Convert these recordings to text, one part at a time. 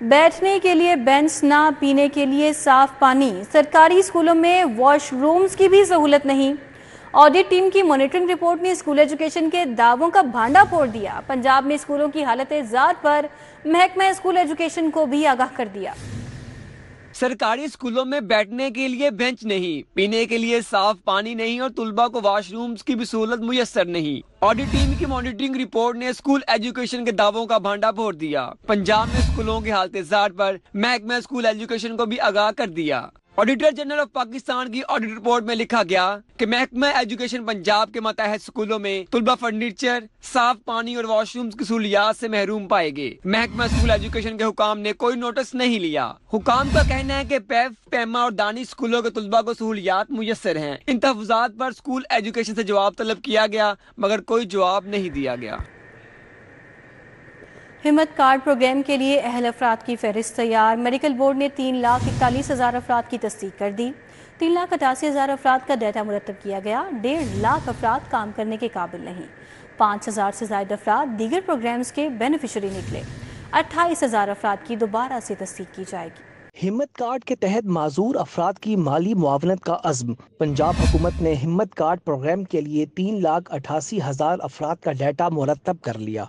بیٹھنے کے لیے بینچ نہ، پینے کے لیے صاف پانی، سرکاری اسکولوں میں واش رومز کی بھی سہولت نہیں۔ آڈٹ ٹیم کی مانیٹرنگ رپورٹ نے اسکول ایجوکیشن کے دعووں کا بھانڈا پھوڑ دیا۔ پنجاب میں اسکولوں کی حالت ذات پر محکمہ اسکول ایجوکیشن کو بھی آگاہ کر دیا۔ سرکاری اسکولوں میں بیٹھنے کے لیے بینچ نہیں، پینے کے لیے صاف پانی نہیں اور طلباء کو واش رومز کی بھی سہولت میسر نہیں۔ آڈٹ ٹیم کی مانیٹرنگ رپورٹ نے اسکول ایجوکیشن کے دعووں کا بھانڈا پھوڑ دیا۔ پنجاب میں اسکولوں کی حالت ذات پر محکمہ اسکول ایجوکیشن کو بھی آگاہ کر دیا۔ آڈیٹر جنرل آف پاکستان کی آڈٹ رپورٹ میں لکھا گیا کہ محکمہ ایجوکیشن پنجاب کے ماتحت اسکولوں میں طلبہ فرنیچر، صاف پانی اور واش رومز کی سہولیات سے محروم پائے گئے۔ محکمہ اسکول ایجوکیشن کے حکام نے کوئی نوٹس نہیں لیا۔ حکام کا کہنا ہے کہ پیف، پیما اور دانی اسکولوں کے طلبہ کو سہولیات میسر ہیں۔ ان تحفظات پر اسکول ایجوکیشن سے جواب طلب کیا گیا مگر کوئی جواب نہیں دیا گیا۔ ہمت کارڈ پروگرام کے لیے اہل افراد کی فہرست تیار۔ میڈیکل بورڈ نے 3,41,000 افراد کی تصدیق کر دی۔ 3,88,000 افراد کا ڈیٹا مرتب کیا گیا۔ 1.5 لاکھ افراد کام کرنے کے قابل نہیں۔ 5,000 سے زائد افراد دیگر پروگرامز کے بینیفیشری نکلے۔ 28,000 افراد کی دوبارہ سے تصدیق کی جائے گی۔ ہمت کارڈ کے تحت معذور افراد کی مالی معاونت کا عزم۔ پنجاب حکومت نے ہمت کارڈ پروگرام کے لیے 3,88,000 افراد کا ڈیٹا مرتب کر لیا۔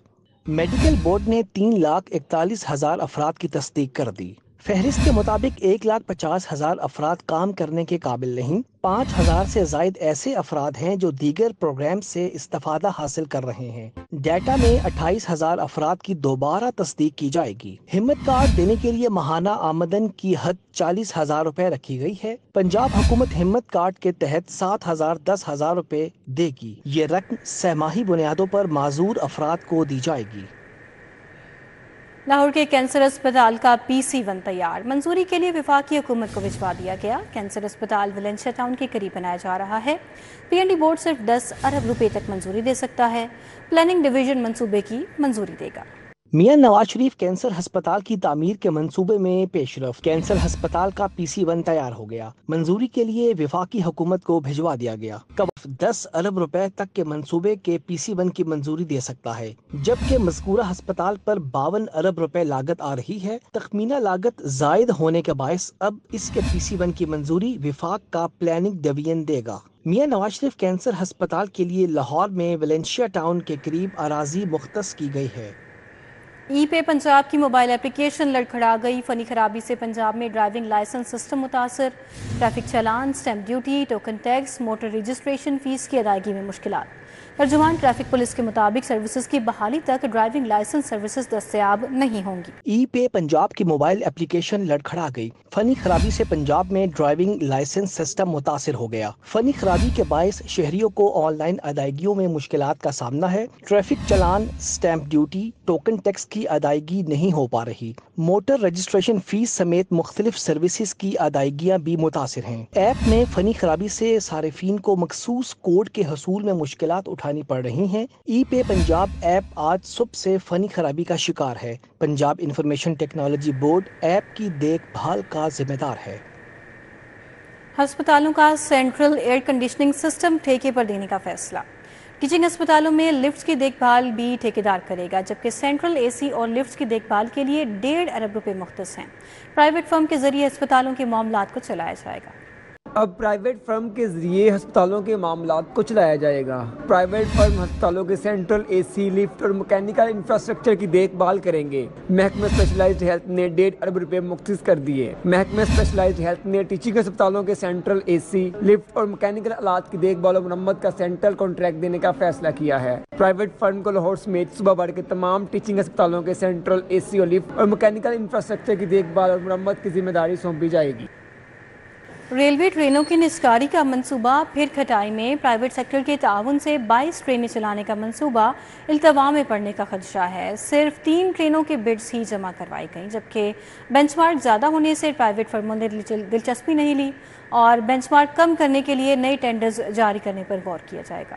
میڈیکل بورڈ نے 3,41,000 افراد کی تصدیق کر دی۔ فہرست کے مطابق 1,50,000 افراد کام کرنے کے قابل نہیں۔ 5,000 سے زائد ایسے افراد ہیں جو دیگر پروگرام سے استفادہ حاصل کر رہے ہیں۔ ڈیٹا میں 28,000 افراد کی دوبارہ تصدیق کی جائے گی۔ ہمت کارڈ دینے کے لیے ماہانہ آمدن کی حد 40,000 روپے رکھی گئی ہے۔ پنجاب حکومت ہمت کارڈ کے تحت 7,000 10,000 روپے دے گی۔ یہ رقم سہ ماہی بنیادوں پر معذور افراد کو دی جائے گی۔ لاہور کے کینسر اسپتال کا PC-1 تیار، منظوری کے لیے وفاقی حکومت کو بھجوا دیا گیا۔ کینسر اسپتال ویلنشیا ٹاؤن کے قریب بنایا جا رہا ہے۔ PND بورڈ صرف 10 ارب روپے تک منظوری دے سکتا ہے۔ پلاننگ ڈویژن منصوبے کی منظوری دے گا۔ میاں نواز شریف کینسر ہسپتال کی تعمیر کے منصوبے میں پیش رفت۔ کینسر ہسپتال کا PC-1 تیار ہو گیا، منظوری کے لیے وفاقی حکومت کو بھجوا دیا گیا۔ 10 ارب روپے تک کے منصوبے کے PC-1 کی منظوری دے سکتا ہے، جبکہ مذکورہ ہسپتال پر 52 ارب روپے لاگت آ رہی ہے۔ تخمینہ لاگت زائد ہونے کے باعث اب اس کے PC-1 کی منظوری وفاق کا پلاننگ ڈویژن دے گا۔ میاں نواز شریف کینسر ہسپتال کے لیے لاہور میں ویلنشیا ٹاؤن کے قریب اراضی مختص کی گئی ہے۔ ای پے پنجاب کی موبائل اپلیکیشن لڑکھڑا گئی۔ فنی خرابی سے پنجاب میں ڈرائیونگ لائسنس سسٹم متاثر۔ Traffic challan, stamp duty, token tax, motor registration fee کی ادائیگی میں مشکلات۔ ترجمان ٹریفک پولیس کے مطابق سروسز کی بحالی تک ڈرائیونگ لائسنس سروسز دستیاب نہیں ہوں گی۔ ای پے پنجاب کی موبائل اپلیکیشن لڑکھڑا گئی۔ فنی خرابی سے پنجاب میں ڈرائیونگ لائسنس سسٹم متاثر ہو گیا۔ فنی خرابی کے باعث شہریوں کو آن لائن ادائیگیوں میں مشکلات کا سامنا ہے۔ Traffic challan, stamp duty, token tax کی ادائیگی نہیں ہو پا رہی۔ موٹر رجسٹریشن فیس سمیت مختلف سروسز کی ادائیگیاں بھی متاثر ہیں۔ ایپ میں فنی خرابی سے صارفین کو مخصوص کوڈ کے حصول میں مشکلات اٹھانی پڑ رہی ہیں۔ ای پے پنجاب ایپ آج صبح سے فنی خرابی کا شکار ہے۔ Punjab information technology board app کی دیکھ بھال کا ذمہ دار ہے۔ ہسپتالوں کا سینٹرل ایئر کنڈیشننگ سسٹم ٹھیکے پر دینے کا فیصلہ۔ ٹیچنگ اسپتالوں میں لفٹس کی دیکھ بھال بھی ٹھیکیدار کرے گا، جبکہ سینٹرل AC اور لفٹس کی دیکھ بھال کے لیے 1.5 ارب روپے مختص ہیں۔ پرائیویٹ فرم کے ذریعے اسپتالوں کے معاملات کو چلایا جائے گا۔ اب پرائیویٹ فرم کے ذریعے ہسپتالوں کے معاملات کو چلایا جائے گا۔ پرائیویٹ فرم ہسپتالوں کے سینٹرل AC، لفٹ اور مکینیکل انفراسٹرکچر کی دیکھ بھال کریں گے۔ محکمہ اسپیشلائزڈ ہیلتھ نے 1.5 ارب روپے مختص کر دیے۔ محکمہ اسپیشلائزڈ ہیلتھ نے ٹیچنگ اسپتالوں کے سینٹرل AC، لفٹ اور مکینیکل آلات کی دیکھ بھال و مرمت کا سینٹرل کانٹریکٹ دینے کا فیصلہ کیا ہے۔ پرائیویٹ فرم کو لاہور سمیت صوبہ بھر کے تمام ٹیچنگ اسپتالوں کے سینٹرل AC اور لفٹ اور مکینیکل انفراسٹرکچر کی دیکھ بھال اور مرمت کی ذمہ داری سونپی جائے گی۔ ریلوے ٹرینوں کی نسکاری کا منصوبہ پھر کھٹائی میں۔ پرائیویٹ سیکٹر کے تعاون سے 22 ٹرینیں چلانے کا منصوبہ التوا میں پڑنے کا خدشہ ہے۔ صرف 3 ٹرینوں کے بڈز ہی جمع کروائی گئیں، جبکہ بینچ مارک زیادہ ہونے سے پرائیویٹ فرموں نے دلچسپی نہیں لی اور بینچ مارک کم کرنے کے لیے نئے ٹینڈرز جاری کرنے پر غور کیا جائے گا۔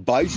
22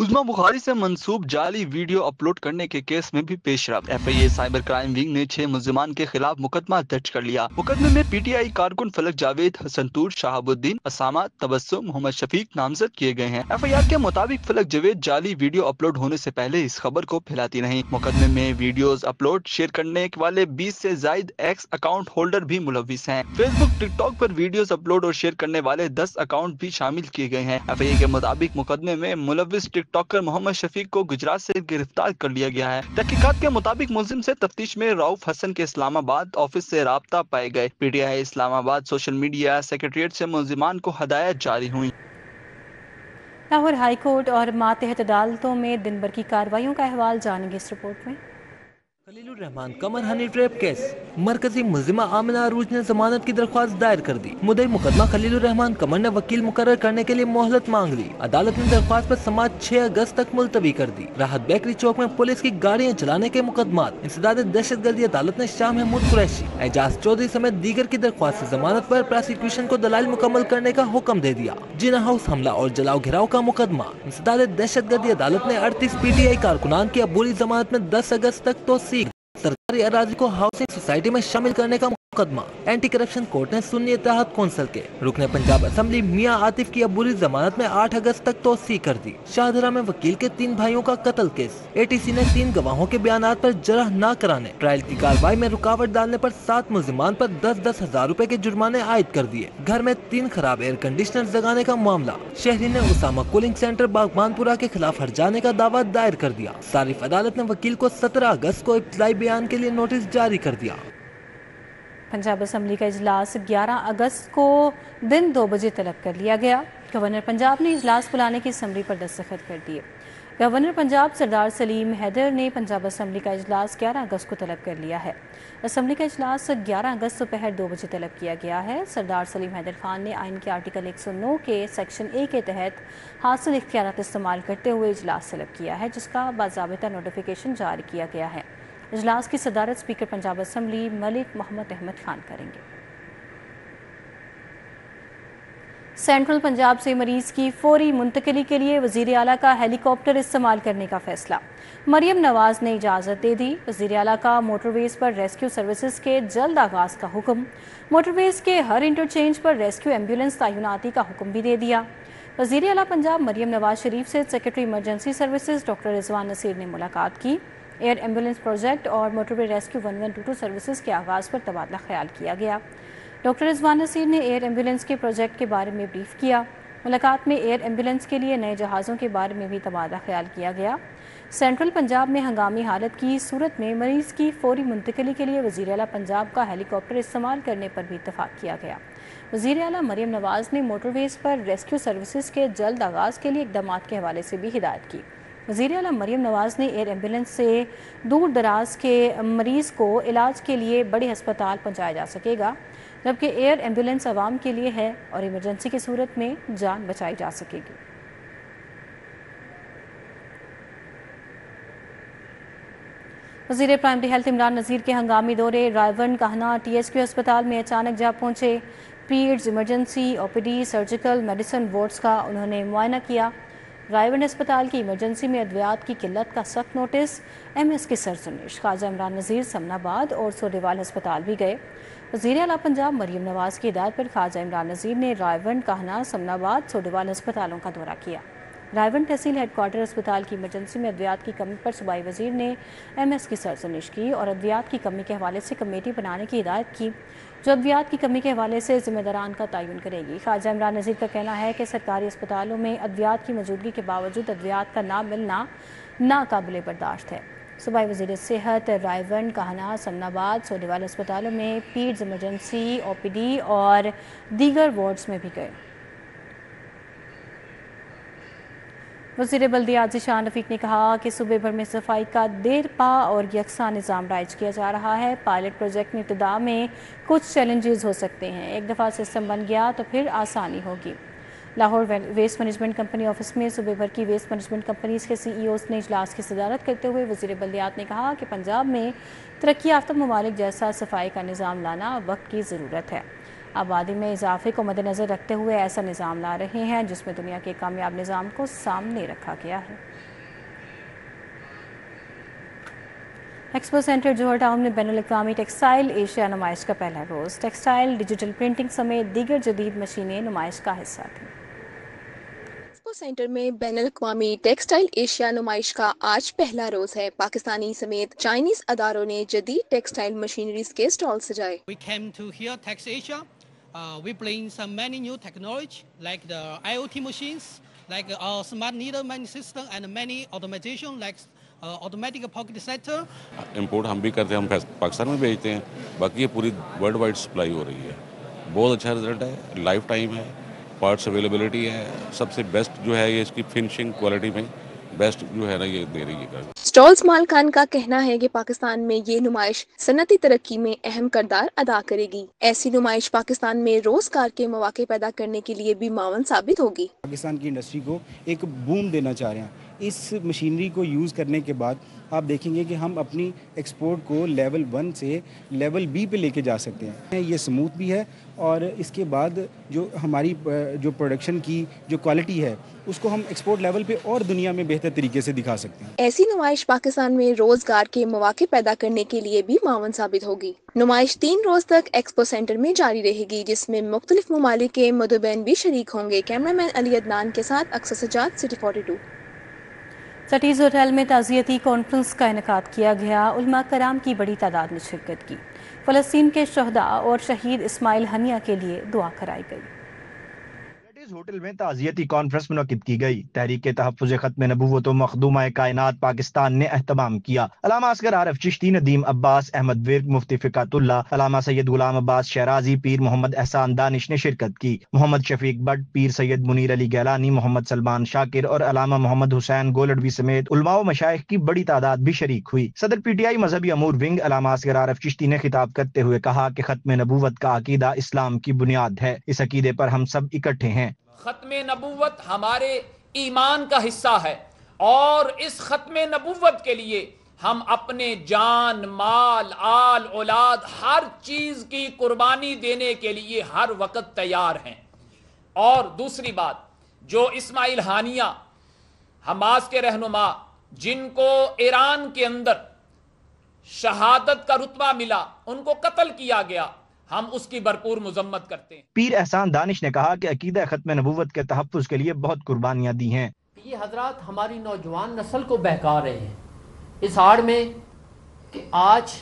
عظما بخاری سے منسوب جعلی ویڈیو اپلوڈ کرنے کے کیس میں بھی پیش رفت۔ FIA سائبر کرائم ونگ نے 6 ملزمان کے خلاف مقدمہ درج کر لیا۔ مقدمے میں PTI کارکن فلک جاوید، حسن طور، شہاب الدین، اسامہ، تبسم، محمد شفیق نامزد کیے گئے ہیں۔ FIR کے مطابق فلک جاوید جعلی ویڈیو اپلوڈ ہونے سے پہلے اس خبر کو پھیلاتی رہیں۔ مقدمے میں ویڈیوز اپلوڈ شیئر کرنے والے 20 سے زائد ایکس اکاؤنٹ ہولڈر بھی ملوث ہیں۔ فیس بک، ٹک ٹاک پر ویڈیوز اپلوڈ اور شیئر کرنے والے 10 اکاؤنٹ بھی شامل کیے گئے ہیں۔ FIA کے مطابق مقدمے میں ملوث ٹک ٹاکر محمد شفیق کو گجرات سے گرفتار کر لیا گیا ہے۔ تحقیقات کے مطابق ملزم سے تفتیش میں رؤف حسن کے اسلام آباد آفس سے رابطہ پائے گئے۔ PTI اسلام آباد سوشل میڈیا سیکریٹریٹ سے ملزمان کو ہدایت جاری ہوئی۔ لاہور ہائی کورٹ اور ماتحت عدالتوں میں دن بھر کی کارروائیوں کا احوال جانیں گے اس رپورٹ میں۔ خلیل الرحمان قمر ہنی ٹریپ کیس، مرکزی ملزمہ آمنہ عروج نے ضمانت کی درخواست دائر کر دی۔ مدعی مقدمہ خلیل الرحمان قمر نے وکیل مقرر کرنے کے لیے مہلت مانگ لی۔ عدالت نے درخواست پر سماعت 6 اگست تک ملتوی کر دی۔ راحت بیکری چوک میں پولیس کی گاڑیاں چلانے کے مقدمات، انسداد دہشت گردی، عدالت نے شاہ محمود قریشی، اعجاز چودھری سمیت دیگر کی درخواست ضمانت پر پراسیکیوشن کو دلائل مکمل کرنے کا حکم دے دیا۔ جنا ہاؤس حملہ اور جلاؤ گھراؤ کا مقدمہ، انسداد دہشت گردی، عدالت نے 38 PTI کارکنان کی عبوری ضمانت میں 10 اگست تک توثیق۔ سرکاری اراضی کو ہاؤسنگ سوسائٹی میں شامل کرنے کا مقدمہ، اینٹی کرپشن کورٹ نے سنی اتحاد کونسل کے رکن پنجاب اسمبلی میاں عاطف کی عبوری ضمانت میں 8 اگست تک توسیع کر دی۔ شاہدرہ میں وکیل کے 3 بھائیوں کا قتل کیس، ATC نے 3 گواہوں کے بیانات پر جرح نہ کرانے، ٹرائل کی کارروائی میں رکاوٹ ڈالنے پر 7 ملزمان پر 10-10 ہزار روپے کے جرمانے عائد کر دیے۔ گھر میں 3 خراب ایئر کنڈیشنر لگانے کا معاملہ، شہری نے اسامہ کولنگ سینٹر باغبان پورہ کے خلاف ہرجانے کا دعویٰ دائر کر دیا۔ صارف عدالت نے وکیل کو 17 اگست کو ابتدائی بیان کے لیے نوٹس جاری کر دیا۔ پنجاب اسمبلی کا اجلاس 11 اگست کو دن 2 بجے طلب کر لیا گیا۔ گورنر پنجاب نے اجلاس بلانے کی سمری پر دستخط کر دیے۔ گورنر پنجاب سردار سلیم حیدر نے پنجاب اسمبلی کا اجلاس 11 اگست کو طلب کر لیا ہے۔ اسمبلی کا اجلاس 11 اگست دوپہر 2 بجے طلب کیا گیا ہے۔ سردار سلیم حیدر خان نے آئین کے آرٹیکل 109 کے سیکشن 1 کے تحت حاصل اختیارات استعمال کرتے ہوئے اجلاس طلب کیا ہے، جس کا باضابطہ نوٹیفیکیشن جاری کیا گیا ہے۔ اجلاس کی صدارت اسپیکر پنجاب اسمبلی ملک محمد احمد خان کریں گے۔ سینٹرل پنجاب سے مریض کی فوری منتقلی کے لیے وزیر اعلیٰ کا ہیلی کاپٹر استعمال کرنے کا فیصلہ، مریم نواز نے اجازت دے دی۔ وزیر اعلیٰ کا موٹر ویز پر ریسکیو سروسز کے جلد آغاز کا حکم، موٹر ویز کے ہر انٹرچینج پر ریسکیو ایمبولینس تعیناتی کا حکم بھی دے دیا۔ وزیر اعلیٰ پنجاب مریم نواز شریف سے سیکرٹری ایمرجنسی سروسز ڈاکٹر رضوان نصیر نے ملاقات کی۔ ایئر ایمبولینس پروجیکٹ اور موٹر وے ریسکیو 1122 سروسز کے آغاز پر تبادلہ خیال کیا گیا۔ ڈاکٹر رضوان نصیر نے ایئر ایمبولینس کے پروجیکٹ کے بارے میں بریف کیا۔ ملاقات میں ایئر ایمبولینس کے لیے نئے جہازوں کے بارے میں بھی تبادلہ خیال کیا گیا۔ سینٹرل پنجاب میں ہنگامی حالت کی صورت میں مریض کی فوری منتقلی کے لیے وزیر اعلیٰ پنجاب کا ہیلی کاپٹر استعمال کرنے پر بھی اتفاق کیا گیا۔ وزیر اعلیٰ مریم نواز نے موٹر ویز پر ریسکیو سروسز کے جلد آغاز کے لیے اقدامات کے حوالے سے بھی ہدایت کی۔ وزیر اعلیٰ مریم نواز نے ایئر ایمبولینس سے دور دراز کے مریض کو علاج کے لیے بڑے ہسپتال پہنچایا جا سکے گا، جبکہ ایئر ایمبولینس عوام کے لیے ہے اور ایمرجنسی کی صورت میں جان بچائی جا سکے گی۔ وزیر پرائمری ہیلتھ عمران نذیر کے ہنگامی دورے رائیون کہنا TSQ ہسپتال میں اچانک جا پہنچے۔ Peds, emergency, OPD، surgical medicine wards کا انہوں نے معائنہ کیا۔ رائیون ہسپتال کی ایمرجنسی میں ادویات کی قلت کا سخت نوٹس، MS کی سرزنش۔ خواجہ عمران نذیر سمن آباد اور سوڈیوال ہسپتال بھی گئے۔ وزیر اعلیٰ پنجاب مریم نواز کی ہدایت پر خواجہ عمران نذیر نے رائیون کہنا، سمن آباد، سوڈیوال ہسپتالوں کا دورہ کیا۔ رائیون تحصیل ہیڈ کوارٹر ہسپتال کی ایمرجنسی میں ادویات کی کمی پر صوبائی وزیر نے MS کی سرزنش کی اور ادویات کی کمی کے حوالے سے کمیٹی بنانے کی ہدایت کی، جو ادویات کی کمی کے حوالے سے ذمہ داران کا تعین کرے گی۔ خواجہ عمران نذیر کا کہنا ہے کہ سرکاری اسپتالوں میں ادویات کی موجودگی کے باوجود ادویات کا نہ ملنا ناقابل برداشت ہے۔ صوبائی وزیر صحت رائیون کہنا، سمن آباد، سوڈیوال ہسپتالوں میں پیڈز، ایمرجنسی، OPD اور دیگر وارڈز میں بھی گئے۔ وزیر بلدیات ذیشان رفیق نے کہا کہ صوبے بھر میں صفائی کا دیر پا اور یکساں نظام رائج کیا جا رہا ہے۔ پائلٹ پروجیکٹ میں ابتدا میں کچھ چیلنجز ہو سکتے ہیں، ایک دفعہ سسٹم بن گیا تو پھر آسانی ہوگی۔ Lahore waste management company office میں صوبے بھر کی ویسٹ مینجمنٹ کمپنیز کے CEOs نے اجلاس کی صدارت کرتے ہوئے وزیر بلدیات نے کہا کہ پنجاب میں ترقی یافتہ ممالک جیسا صفائی کا نظام لانا وقت کی ضرورت ہے۔ آبادی میں اضافے کو مد نظر رکھتے ہوئے ایسا نظام لا رہے ہیں جس میں دنیا کے کامیاب نظام کو سامنے رکھا گیا ہے۔ ایکسپو سینٹر جوہر ٹاؤن میں بین الاقوامی ٹیکسٹائل ایشیا نمائش کا پہلا روز ٹیکسٹائل، ڈیجیٹل پرنٹنگ سمیت دیگر جدید مشینیں نمائش کا حصہ تھیں۔ ایکسپو سینٹر میں بین الاقوامی ٹیکسٹائل ایشیا نمائش کا آج پہلا روز ہے۔ پاکستانی سمیت چائنیز اداروں نے جدید ٹیکسٹائل مشینریز کے stall سجائے۔ We came to here Tex Asia. We bring some many new technology like the IoT machines, like our smart needle management system and many automation like automatic pocket setter. Import ہم بھی کرتے ہیں، ہم پاکستان میں بھیجتے ہیں، باقی یہ پوری ورلڈ وائڈ سپلائی ہو رہی ہے۔ بہت اچھا رزلٹ ہے، لائف ٹائم ہے، پارٹس اویلیبلٹی ہے، سب سے بیسٹ جو ہے یہ اس کی فنشنگ کوالٹی میں بیسٹ جو ہے نا یہ دے رہی ہے۔ سٹالز مالکان کا کہنا ہے کہ پاکستان میں یہ نمائش صنعتی ترقی میں اہم کردار ادا کرے گی۔ ایسی نمائش پاکستان میں روزگار کے مواقع پیدا کرنے کے لیے بھی معاون ثابت ہوگی۔ پاکستان کی انڈسٹری کو ایک بوم دینا چاہ رہے ہیں۔ اس مشینری کو یوز کرنے کے بعد آپ دیکھیں گے کہ ہم اپنی ایکسپورٹ کو لیول 1 سے لیول B پہ لے کے جا سکتے ہیں۔ یہ سموتھ بھی ہے اور اس کے بعد جو ہماری جو پروڈکشن کی جو کوالٹی ہے اس کو ہم ایکسپورٹ لیول پہ اور دنیا میں بہتر طریقے سے دکھا سکتے ہیں۔ ایسی نمائش پاکستان میں روزگار کے مواقع پیدا کرنے کے لیے بھی معاون ثابت ہوگی۔ نمائش 3 روز تک ایکسپو سینٹر میں جاری رہے گی جس میں مختلف ممالک کے مدعوین بھی شریک ہوں گے۔ کیمرہ مین علی عدنان کے ساتھ اکثر سجاد، سٹی 42۔ سٹیز ہوٹل میں تعزیتی کانفرنس کا انعقاد کیا گیا۔ علماء کرام کی بڑی تعداد نے شرکت کی۔ فلسطین کے شہداء اور شہید اسماعیل ہنیہ کے لیے دعا کرائی گئی۔ ہوٹل میں تعزیتی کانفرنس منعقد کی گئی۔ تحریک تحفظ ختم نبوت و مخدومہ کائنات پاکستان نے اہتمام کیا۔ علامہ اصغر عارف چشتی، ندیم عباس، احمد ورک، مفتی فقات اللہ، علامہ سید غلام عباس شیرازی، پیر محمد احسان دانش نے شرکت کی۔ محمد شفیق بٹ، پیر سید منیر علی گیلانی، محمد سلمان شاکر اور علامہ محمد حسین گولڈوی سمیت علماء و مشائخ کی بڑی تعداد بھی شریک ہوئی۔ صدر PTI مذہبی امور ونگ علامہ اصغر عارف چشتی نے خطاب کرتے ہوئے کہا کہ ختم نبوت کا عقیدہ اسلام کی بنیاد ہے۔ اس عقیدے پر ہم سب اکٹھے ہیں۔ ختم نبوت ہمارے ایمان کا حصہ ہے اور اس ختم نبوت کے لیے ہم اپنے جان، مال، آل، اولاد ہر چیز کی قربانی دینے کے لیے ہر وقت تیار ہیں۔ اور دوسری بات، جو اسماعیل ہانیہ حماس کے رہنما جن کو ایران کے اندر شہادت کا رتبہ ملا، ان کو قتل کیا گیا، ہم اس کی بھرپور مذمت کرتے ہیں۔ پیر احسان دانش نے کہا کہ عقیدہ ختم نبوت کے تحفظ کے لیے بہت قربانیاں دی ہیں۔ یہ حضرات ہماری نوجوان نسل کو بہکا رہے ہیں اس آڑ میں کہ آج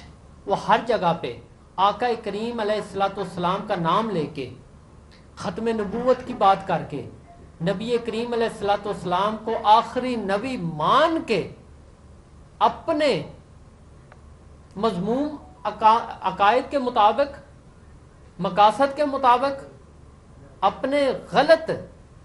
وہ ہر جگہ پہ آقا کریم علیہ السلام کا نام لے کے ختم نبوت کی بات کر کے نبی کریم علیہ السلام کو آخری نبی مان کے اپنے مضمون عقائد کے مطابق، مقاصد کے مطابق اپنے غلط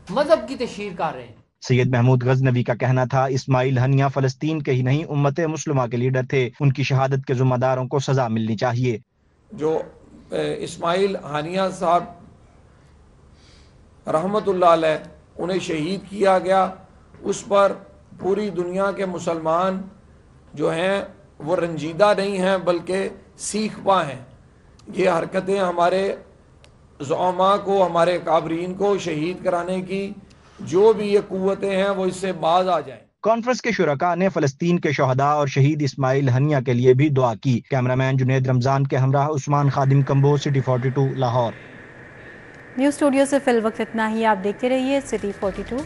مذہب کی تشہیر کر رہے ہیں۔ سید محمود غزنوی کا کہنا تھا اسماعیل ہنیہ فلسطین کے ہی نہیں امت مسلمہ کے لیڈر تھے، ان کی شہادت کے ذمہ داروں کو سزا ملنی چاہیے۔ جو اسماعیل ہنیہ صاحب رحمت اللہ علیہ انہیں شہید کیا گیا، اس پر پوری دنیا کے مسلمان جو ہیں وہ رنجیدہ نہیں ہیں بلکہ سیکھ پا ہیں۔ یہ حرکتیں ہمارے زعماء کو، ہمارے کابرین کو شہید کرانے کی جو بھی یہ قوتیں ہیں وہ اس سے باز آ جائیں۔ کانفرنس کے شرکاء نے فلسطین کے شہداء اور شہید اسماعیل ہنیہ کے لیے بھی دعا کی۔ کیمرہ مین جنید رمضان کے ہمراہ عثمان خادم Kumbo, city 42 Lahore. News studio سے فی الوقت اتنا ہی، آپ دیکھتے رہیے سٹی 42۔